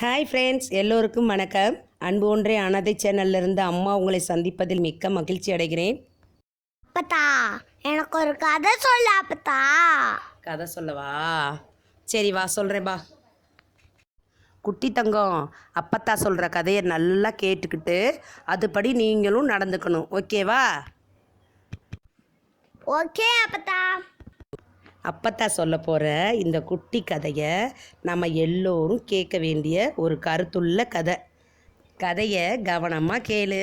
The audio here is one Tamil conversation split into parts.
ஹாய் ஃப்ரெண்ட்ஸ், எல்லோருக்கும் வணக்கம். அன்பு ஒன்றே அனாதை சேனல்லிருந்து அம்மா உங்களை சந்திப்பதில் மிக்க மகிழ்ச்சி அடைகிறேன். அப்பத்தா, எனக்கு ஒரு கதை சொல்ல அப்பத்தா. கதை சொல்லவா? சரி வா, சொல்கிறேன் வா. குட்டி தங்கம், அப்பத்தா சொல்கிற கதையை நல்லா கேட்டுக்கிட்டு அதுபடி நீங்களும் நடந்துக்கணும், ஓகேவா? ஓகே அப்பத்தா. அப்பத்தா சொல்ல போகிற இந்த குட்டி கதையை நம்ம எல்லோரும் கேட்க வேண்டிய ஒரு கருத்துள்ள கதை. கதையை கவனமாக கேளு.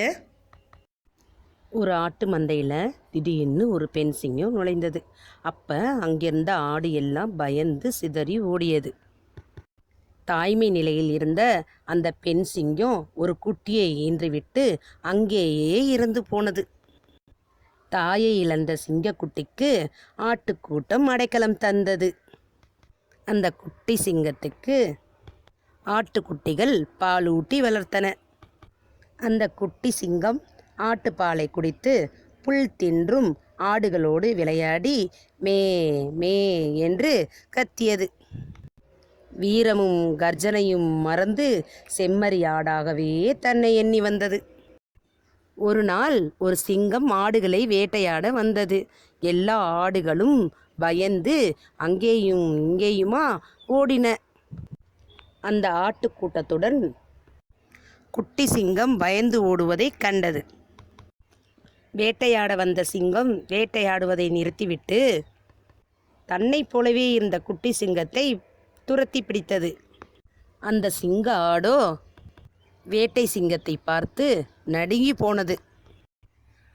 ஒரு ஆட்டு மந்தையில் திடீர்னு ஒரு பெண் சிங்கம் நுழைந்தது. அப்போ அங்கிருந்த ஆடு எல்லாம் பயந்து சிதறி ஓடியது. தாய்மை நிலையில் இருந்த அந்த பெண் சிங்கம் ஒரு குட்டியை ஈன்றுவிட்டு அங்கேயே இறந்து போனது. தாயை இழந்த சிங்கக்குட்டிக்கு ஆட்டுக்கூட்டம் அடைக்கலம் தந்தது. அந்த குட்டி சிங்கத்துக்கு ஆட்டுக்குட்டிகள் பாலூட்டி வளர்த்தன. அந்த குட்டி சிங்கம் ஆட்டுப்பாலை குடித்து புல் தின்றும் ஆடுகளோடு விளையாடி மே மே என்று கத்தியது. வீரமும் கர்ஜனையும் மறந்து செம்மறி ஆடாகவே தன்னை எண்ணி வந்தது. ஒரு நாள் ஒரு சிங்கம் ஆடுகளை வேட்டையாட வந்தது. எல்லா ஆடுகளும் பயந்து அங்கேயும் இங்கேயுமா ஓடின. அந்த ஆட்டுக்கூட்டத்துடன் குட்டி சிங்கம் பயந்து ஓடுவதை கண்டது. வேட்டையாட வந்த சிங்கம் வேட்டையாடுவதை நிறுத்திவிட்டு தன்னை போலவே இருந்த குட்டி சிங்கத்தை துரத்தி பிடித்தது. அந்த சிங்க ஆடோ வேட்டை சிங்கத்தை பார்த்து நடுங்கி போனது.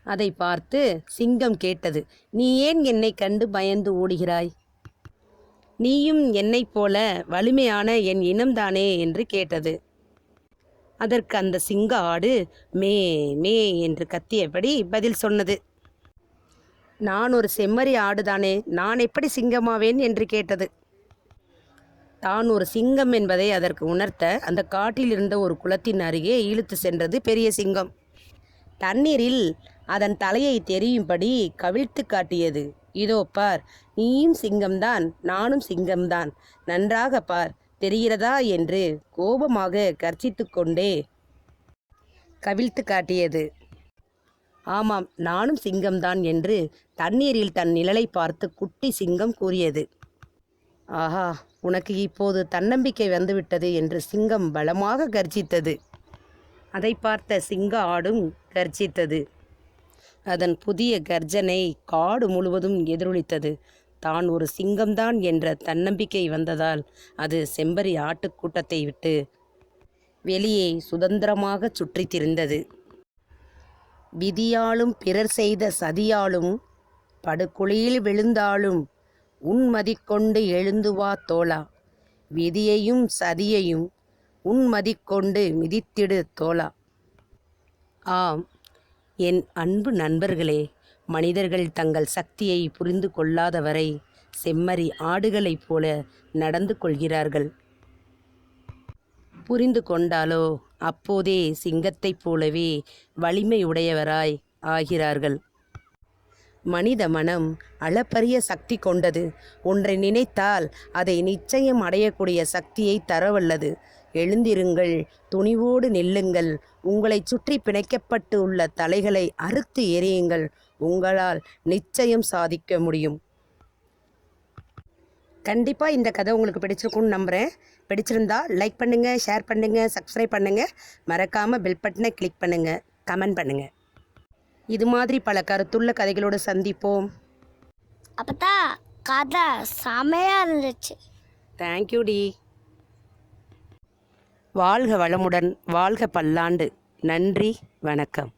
அதை பார்த்து சிங்கம் கேட்டது, நீ ஏன் என்னை கண்டு பயந்து ஓடுகிறாய்? நீயும் என்னைப் போல வலிமையான என் இனம்தானே என்று கேட்டது. அதற்கு அந்த சிங்க ஆடு மே மே என்று கத்தியபடி பதில் சொன்னது. நான் ஒரு செம்மறி ஆடுதானே, நான் எப்படி சிங்கமாவேன் என்று கேட்டது. தான் ஒரு சிங்கம் என்பதை அதற்கு உணர்த்த அந்த காட்டில் இருந்த ஒரு குளத்தின் அருகே இழுத்து சென்றது பெரிய சிங்கம். தண்ணீரில் அதன் தலையை தெரியும்படி கவிழ்த்து காட்டியது. இதோ பார், நீயும் சிங்கம்தான், நானும் சிங்கம்தான், நன்றாக பார், தெரிகிறதா என்று கோபமாக கர்ச்சித்து கொண்டே கவிழ்த்து காட்டியது. ஆமாம், நானும் சிங்கம்தான் என்று தண்ணீரில் தன் நிழலை பார்த்து குட்டி சிங்கம் கூறியது. ஆஹா, உனக்கு இப்போது தன்னம்பிக்கை வந்துவிட்டது என்று சிங்கம் பலமாக கர்ஜித்தது. அதை பார்த்த சிங்க ஆடும் கர்ஜித்தது. அதன் புதிய கர்ஜனை காடு முழுவதும் எதிரொலித்தது. தான் ஒரு சிங்கம்தான் என்ற தன்னம்பிக்கை வந்ததால் அது செம்பரி ஆட்டுக்கூட்டத்தை விட்டு வெளியே சுதந்திரமாக சுற்றித் திரிந்தது. விதியாலும் பிறர் செய்த சதியாலும் படுகுழியில் விழுந்தாலும் உன்மதிக்கொண்டு எழுந்து வா தோழா, விதியையும் சதியையும் உன்மதிக்கொண்டு மிதித்திடு தோழா. ஆம், என் அன்பு நண்பர்களே, மனிதர்கள் தங்கள் சக்தியை புரிந்து கொள்ளாதவரை செம்மறி ஆடுகளைப் போல நடந்து கொள்கிறார்கள். புரிந்து கொண்டாலோ அப்போதே சிங்கத்தைப் போலவே வலிமையுடையவராய் ஆகிறார்கள். மனித மனம் அளப்பரிய சக்தி கொண்டது. ஒன்றை நினைத்தால் அதை நிச்சயம் அடையக்கூடிய சக்தியை தரவல்லது. எழுந்திருங்கள், துணிவோடு நில்லுங்கள், உங்களை சுற்றி பிணைக்கப்பட்டு உள்ள தலைகளை அறுத்து எறியுங்கள். உங்களால் நிச்சயம் சாதிக்க முடியும். கண்டிப்பாக இந்த கதை உங்களுக்கு பிடிச்சிருக்குன்னு நம்புகிறேன். பிடிச்சிருந்தா லைக் பண்ணுங்கள், ஷேர் பண்ணுங்கள், சப்ஸ்கிரைப் பண்ணுங்கள். மறக்காமல் பெல் பட்டனை கிளிக் பண்ணுங்கள், கமெண்ட் பண்ணுங்கள். இது மாதிரி பல கருத்துள்ள கதைகளோடு சந்திப்போம். அப்பத்தா, கதை செமையாக இருந்துச்சு. தேங்க்யூ டி. வாழ்க வளமுடன், வாழ்க பல்லாண்டு. நன்றி, வணக்கம்.